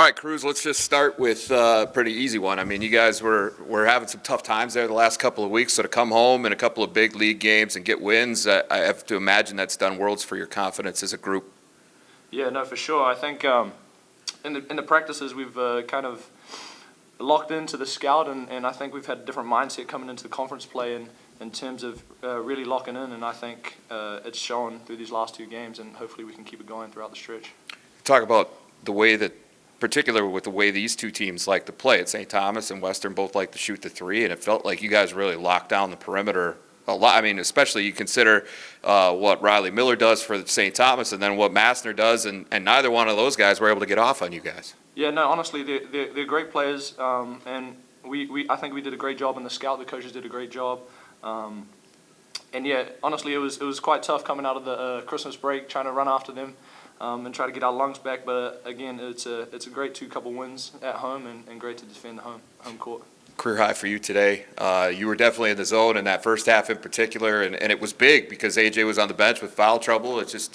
All right, Cruz, let's just start with a pretty easy one. I mean, you guys were having some tough times there the last couple of weeks, so to come home in a couple of big league games and get wins, I have to imagine that's done worlds for your confidence as a group. Yeah, no, for sure. I think in the practices we've kind of locked into the scout, and I think we've had a different mindset coming into the conference play in terms of really locking in, and I think it's shown through these last two games, and hopefully we can keep it going throughout the stretch. Talk about the way that, particularly with the way these two teams like to play. St. Thomas and Western both like to shoot the three, and it felt like you guys really locked down the perimeter a lot. I mean, especially you consider what Riley Miller does for St. Thomas and then what Massner does, and neither one of those guys were able to get off on you guys. Yeah, no, honestly, they're great players, and I think we did a great job in the scout. The coaches did a great job. And yeah, honestly, it was quite tough coming out of the Christmas break, trying to run after them and try to get our lungs back. But again, it's a great couple wins at home, and great to defend the home court. Career high for you today. You were definitely in the zone in that first half in particular, and it was big because AJ was on the bench with foul trouble. It's just,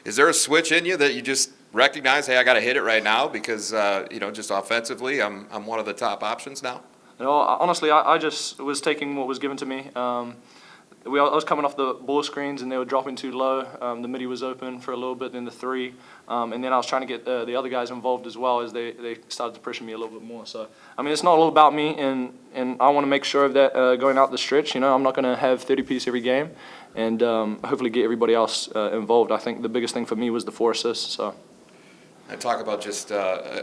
is there a switch in you that you just recognize, hey, I got to hit it right now because just offensively, I'm one of the top options now? Honestly, I just was taking what was given to me. I was coming off the ball screens, and they were dropping too low. The midi was open for a little bit, then the three. And then I was trying to get the other guys involved as well as they started to pressure me a little bit more. So, I mean, it's not all about me, and I want to make sure of that going out the stretch. I'm not going to have 30-piece every game, and hopefully get everybody else involved. I think the biggest thing for me was the 4 assists. So. And talk about just,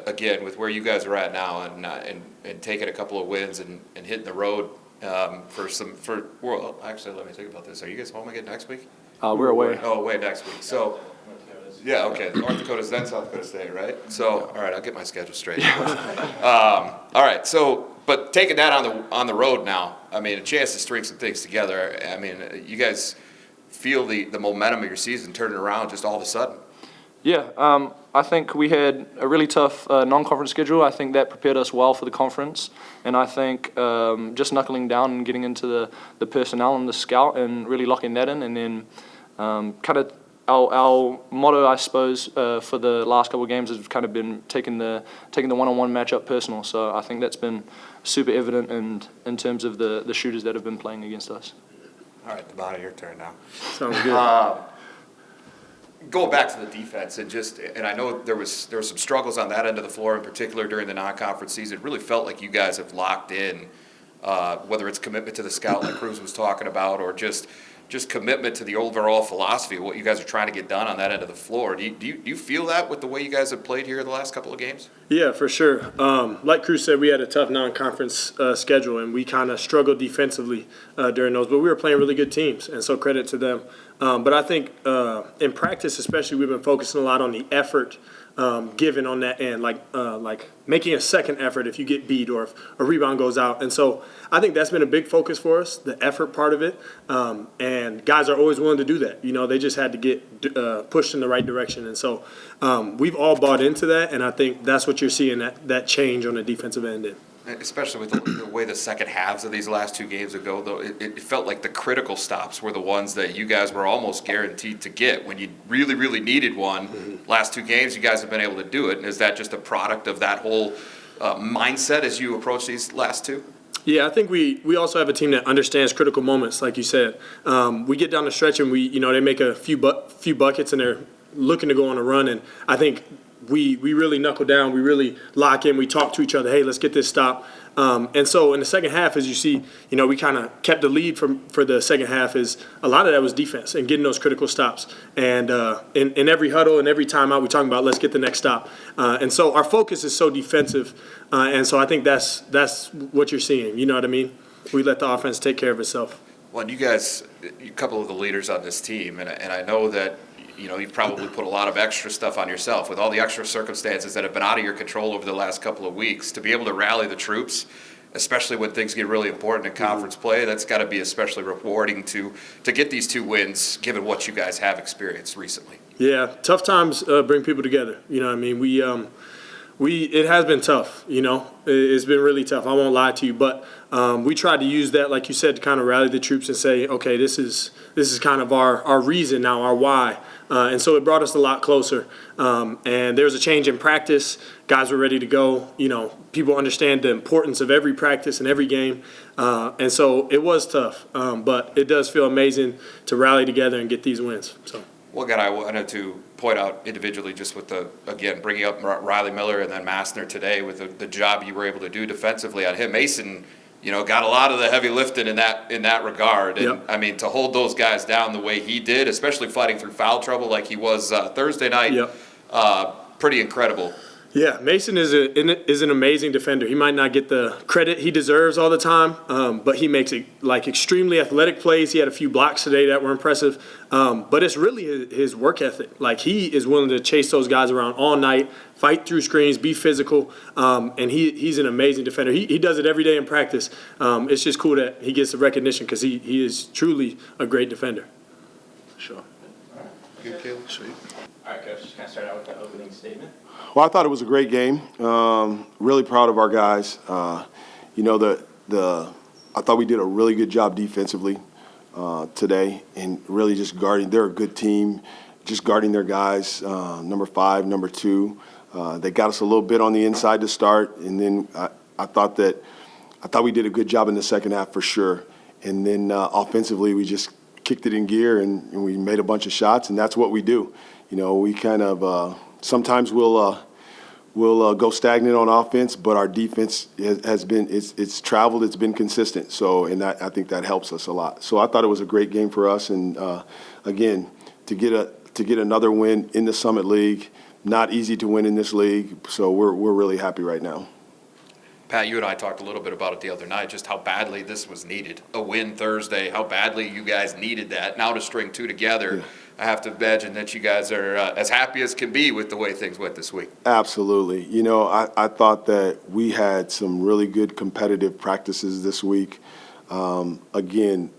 again, with where you guys are at now and taking a couple of wins and hitting the road well, actually, let me think about this. Are you guys home again next week? We're away. Oh, away next week. So, yeah, okay. North Dakota's then South Dakota State, right? So, all right, I'll get my schedule straight. All right, so, but taking that on the road now, I mean, a chance to string some things together. I mean, you guys feel the momentum of your season turning around just all of a sudden. Yeah, I think we had a really tough non-conference schedule. I think that prepared us well for the conference. And I think just knuckling down and getting into the personnel and the scout and really locking that in. And then kind of our motto, I suppose, for the last couple of games has kind of been taking the one-on-one matchup personal. So I think that's been super evident in terms of the shooters that have been playing against us. All right, Devon, your turn now. Sounds good. Going back to the defense and I know there were some struggles on that end of the floor in particular during the non-conference season. It really felt like you guys have locked in, whether it's commitment to the scout like Cruz was talking about, or just commitment to the overall philosophy of what you guys are trying to get done on that end of the floor. Do you feel that with the way you guys have played here the last couple of games? Yeah, for sure. Like Cruz said, we had a tough non-conference schedule, and we kind of struggled defensively during those. But we were playing really good teams, and so credit to them. But I think in practice especially, we've been focusing a lot on the effort given on that end, like making a second effort if you get beat or if a rebound goes out. And so I think that's been a big focus for us, the effort part of it. And guys are always willing to do that. They just had to get pushed in the right direction. And so we've all bought into that, and I think that's what you're seeing, that change on the defensive end. Especially with the way the second halves of these last two games ago, though, it felt like the critical stops were the ones that you guys were almost guaranteed to get. When you really, really needed one, last two games, you guys have been able to do it. And is that just a product of that whole mindset as you approach these last two? Yeah, I think we also have a team that understands critical moments, like you said. We get down the stretch and they make a few buckets and they're looking to go on a run, and I think we really knuckle down, we really lock in, we talk to each other, hey, let's get this stop. And so in the second half, as you see, we kind of kept the lead for the second half. Is a lot of that was defense and getting those critical stops. And in every huddle and every timeout, we're talking about let's get the next stop. And so our focus is so defensive. And so I think that's what you're seeing. You know what I mean? We let the offense take care of itself. Well, you guys, a couple of the leaders on this team, and I know that you've probably put a lot of extra stuff on yourself with all the extra circumstances that have been out of your control over the last couple of weeks. To be able to rally the troops, especially when things get really important in conference play, that's got to be especially rewarding to get these two wins, given what you guys have experienced recently. Yeah, tough times bring people together. You know what I mean? It has been tough, It's been really tough. I won't lie to you, but we tried to use that, like you said, to kind of rally the troops and say, okay, this is kind of our reason now, our why. And so it brought us a lot closer. And there was a change in practice. Guys were ready to go. People understand the importance of every practice and every game. And so it was tough. But it does feel amazing to rally together and get these wins. So. Well, again, I wanted to point out individually just with bringing up Riley Miller and then Massner today with the job you were able to do defensively on him. Mason, got a lot of the heavy lifting in that regard. And, Yep. I mean, to hold those guys down the way he did, especially fighting through foul trouble like he was Thursday night, Yep. pretty incredible. Yeah, Mason is an amazing defender. He might not get the credit he deserves all the time, but he makes extremely athletic plays. He had a few blocks today that were impressive, but it's really his work ethic. He is willing to chase those guys around all night, fight through screens, be physical, and he's an amazing defender. He does it every day in practice. It's just cool that he gets the recognition because he is truly a great defender. Sure. Good, Caleb. Sweet. All right, Coach, just kind of start out with the opening statement. Well, I thought it was a great game. Really proud of our guys. I thought we did a really good job defensively today, and really just guarding. They're a good team, just guarding their guys. Number 5, number 2. They got us a little bit on the inside to start, and then I thought we did a good job in the second half for sure. And then offensively, we just kicked it in gear and we made a bunch of shots, and that's what we do. We kind of sometimes we'll go stagnant on offense, but our defense has been it's traveled, it's been consistent. So, and I think that helps us a lot. So I thought it was a great game for us, and again, to get another win in the Summit League, not easy to win in this league. So we're really happy right now. Pat, you and I talked a little bit about it the other night, just how badly this was needed. A win Thursday, how badly you guys needed that. Now to string two together, yeah. I have to imagine that you guys are as happy as can be with the way things went this week. Absolutely. I thought that we had some really good competitive practices this week. Again,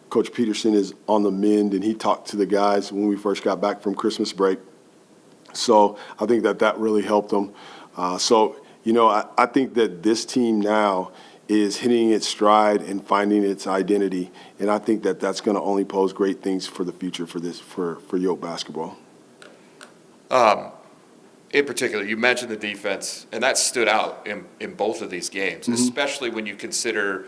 Coach Peterson is on the mend, and he talked to the guys when we first got back from Christmas break. So I think that really helped them. I think that this team now is hitting its stride and finding its identity, and I think that that's going to only pose great things for the future for Yoke basketball. In particular, you mentioned the defense, and that stood out in both of these games, mm-hmm. especially when you consider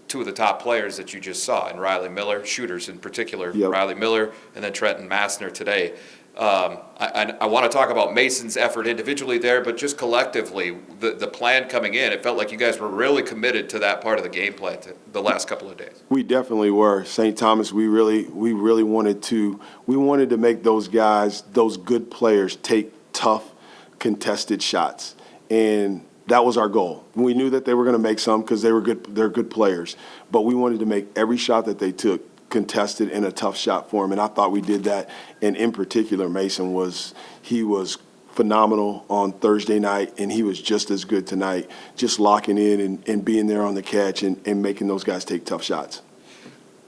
two of the top players that you just saw, in Riley Miller, shooters in particular, yep. Riley Miller, and then Trenton Massner today. I want to talk about Mason's effort individually there, but just collectively, the plan coming in, it felt like you guys were really committed to that part of the game plan the last couple of days. We definitely were. St. Thomas, we really wanted to make those guys, those good players, take tough, contested shots. And that was our goal. We knew that they were going to make some because they're good players. But we wanted to make every shot that they took contested in a tough shot for him, and I thought we did that. And in particular, Mason was phenomenal on Thursday night, and he was just as good tonight, just locking in and being there on the catch and making those guys take tough shots.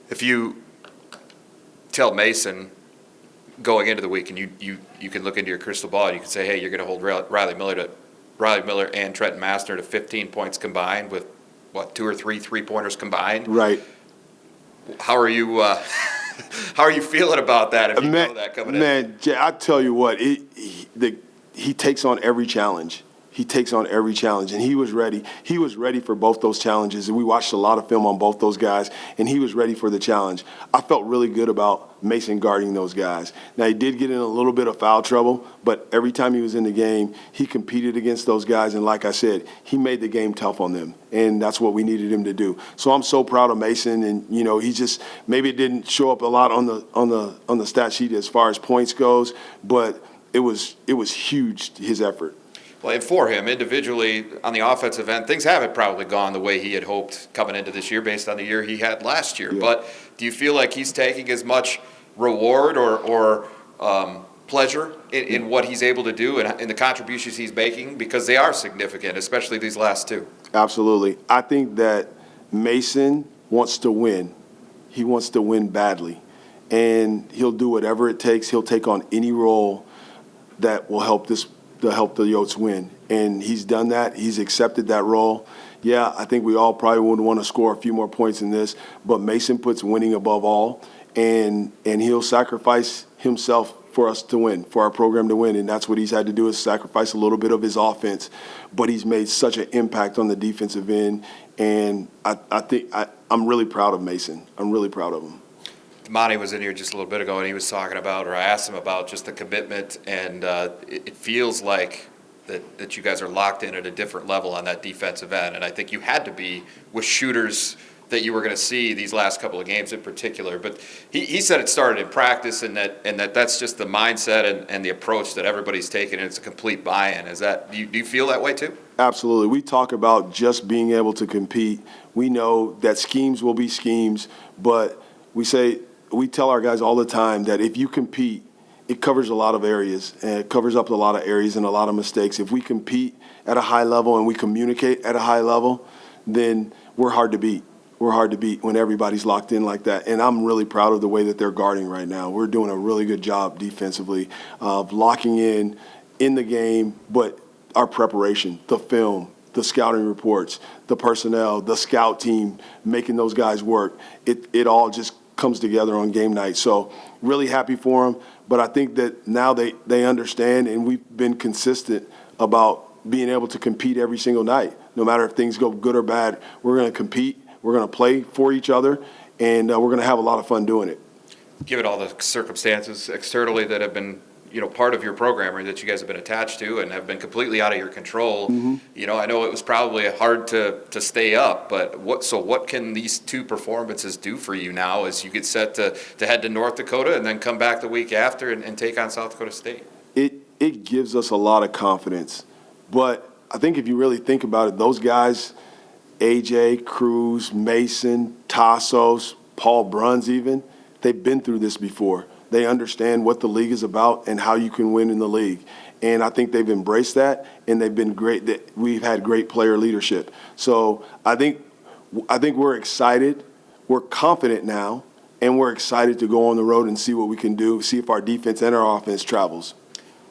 If you tell Mason going into the week, and you can look into your crystal ball, and you can say, hey, you're going to hold Riley Miller and Trenton Massner to 15 points combined with, 2 or 3 three-pointers combined? Right. How are you feeling about that if you know that coming in? Man, Jay, I tell you what, he takes on every challenge. He takes on every challenge, and he was ready. He was ready for both those challenges, and we watched a lot of film on both those guys, and he was ready for the challenge. I felt really good about Mason guarding those guys. Now, he did get in a little bit of foul trouble, but every time he was in the game, he competed against those guys, and like I said, he made the game tough on them, and that's what we needed him to do. So I'm so proud of Mason, and he just maybe it didn't show up a lot on the stat sheet as far as points goes, but it was huge, his effort. Well, and for him, individually, on the offensive end, things haven't probably gone the way he had hoped coming into this year based on the year he had last year. Yeah. But do you feel like he's taking as much reward or pleasure in what he's able to do and in the contributions he's making? Because they are significant, especially these last two. Absolutely. I think that Mason wants to win. He wants to win badly. And he'll do whatever it takes. He'll take on any role that will help this to help the Yotes win. And he's done that. He's accepted that role. Yeah, I think we all probably would want to score a few more points in this, but Mason puts winning above all, and he'll sacrifice himself for us to win, for our program to win, and that's what he's had to do, is sacrifice a little bit of his offense. But he's made such an impact on the defensive end, and I think I'm really proud of Mason. I'm really proud of him. Monty was in here just a little bit ago, and he was talking about, or I asked him about just the commitment, and it feels like that you guys are locked in at a different level on that defensive end, and I think you had to be with shooters that you were going to see these last couple of games in particular. But he said it started in practice, and that's just the mindset and the approach that everybody's taken, and it's a complete buy-in. Is that do you feel that way too? Absolutely. We talk about just being able to compete. We know that schemes will be schemes, but we tell our guys all the time that if you compete, it covers a lot of areas, and it covers up a lot of areas and a lot of mistakes. If we compete at a high level and we communicate at a high level, then we're hard to beat. We're hard to beat when everybody's locked in like that. And I'm really proud of the way that they're guarding right now. We're doing a really good job defensively of locking in the game, but our preparation, the film, the scouting reports, the personnel, the scout team, making those guys work, it all just comes together on game night. So really happy for them. But I think that now they understand, and we've been consistent about being able to compete every single night. No matter if things go good or bad, we're going to compete. We're going to play for each other, and we're going to have a lot of fun doing it. Given all the circumstances externally that have been, part of your program, or that you guys have been attached to and have been completely out of your control, I know it was probably hard to stay up, but what can these two performances do for you now as you get set to head to North Dakota and then come back the week after and take on South Dakota State? It gives us a lot of confidence, but I think if you really think about it, those guys, AJ, Cruz, Mason, Tassos, Paul Bruns even, they've been through this before. They understand what the league is about and how you can win in the league. And I think they've embraced that, and they've been great. We've had great player leadership. So I think we're excited. We're confident now, and we're excited to go on the road and see what we can do, see if our defense and our offense travels.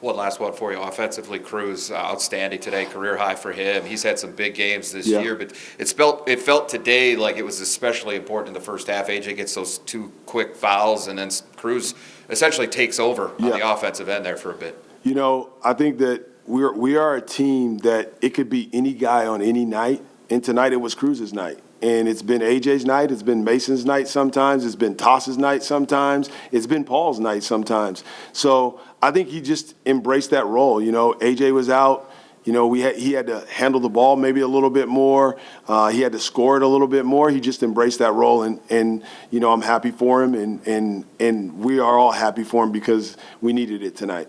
One last one for you. Offensively, Cruz, outstanding today, career high for him. He's had some big games this year, but it felt today like it was especially important in the first half. AJ gets those two quick fouls, and then Cruz essentially takes over on the offensive end there for a bit. I think that we are a team that it could be any guy on any night, and tonight it was Cruz's night. And it's been AJ's night, it's been Mason's night sometimes, it's been Toss's night sometimes, it's been Paul's night sometimes. So I think he just embraced that role. AJ was out. He had to handle the ball maybe a little bit more. He had to score it a little bit more. He just embraced that role, and I'm happy for him, and we are all happy for him because we needed it tonight.